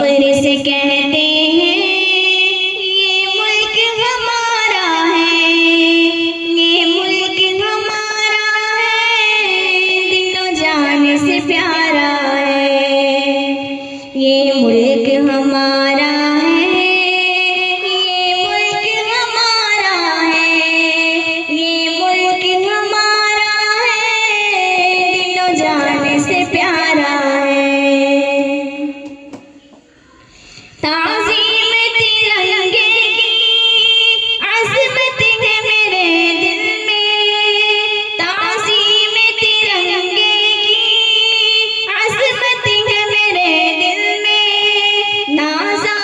फख्र से कहते हैं ये मुल्क हमारा है, ये मुल्क हमारा है, दिलो जान से प्यारा है। ये मुल्क हमारा है, ये मुल्क हमारा है, ये मुल्क हमारा है, दिलो जान से प्यारा है। ताज़ीम तिरंगे की अज़मत है मेरे दिल में, ताज़ीम तिरंगे की अज़मत है मेरे दिल में, नाज़ा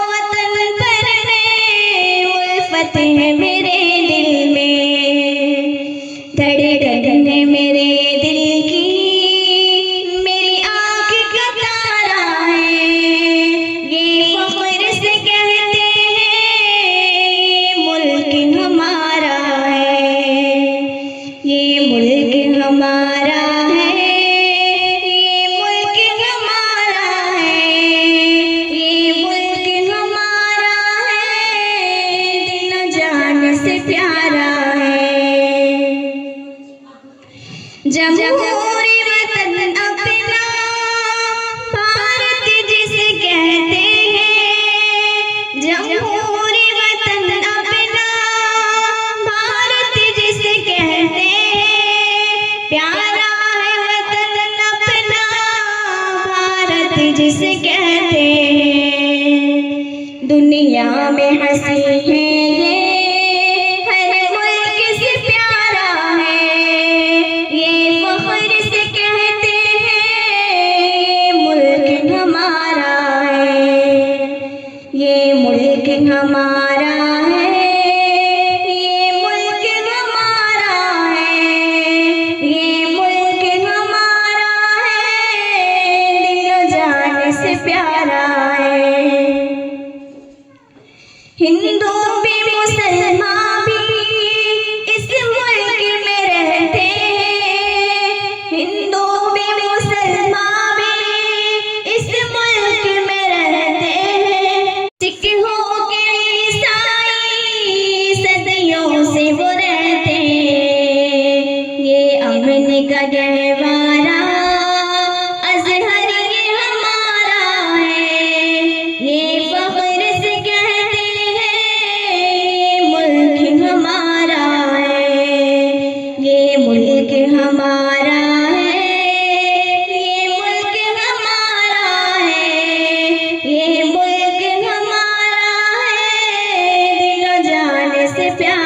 वतन पर में उल्फत है मेरे दिल में, धड़कन है मेरे दिल की, मेरी आँख का तारा है। ये फख्र से कहते हैं ये मुल्क हमारा है, ये मुल्क हमारा है, ये मुल्क हमारा है, ये मुल्क हमारा है, दिलो जान से प्यारा है। जमहूरी वतन अपना भारत जिसे कहते हैं, जमहूरी वतन अपना भारत जिसे कहते हैं, प्यारा है वतन अपना भारत जिसे कहते हैं। दुनिया में हंसी है ये हर मुल्क से प्यारा है, ये फख्र से कहते हैं ये मुल्क हमारा है, ये मुल्क हमारा है, ये मुल्क हमारा है, ये मुल्क हमारा है, दिलो जान से प्यारा है। हिंदू भी मुसलमान भी इस मुल्क में रहते हैं, हिंदू भी मुसलमान भी इस मुल्क में रहते हैं, सिख हो के ईसाई सदियों से वो रहते हैं। ये अमन का गहवारा अज़हर ये हमारा है, ये फख्र से कहते हैं ये मुल्क हमारा है, ये मुल्क हमारा है, ये मुल्क हमारा है, ये मुल्क हमारा है, दिलो जान से प्यारा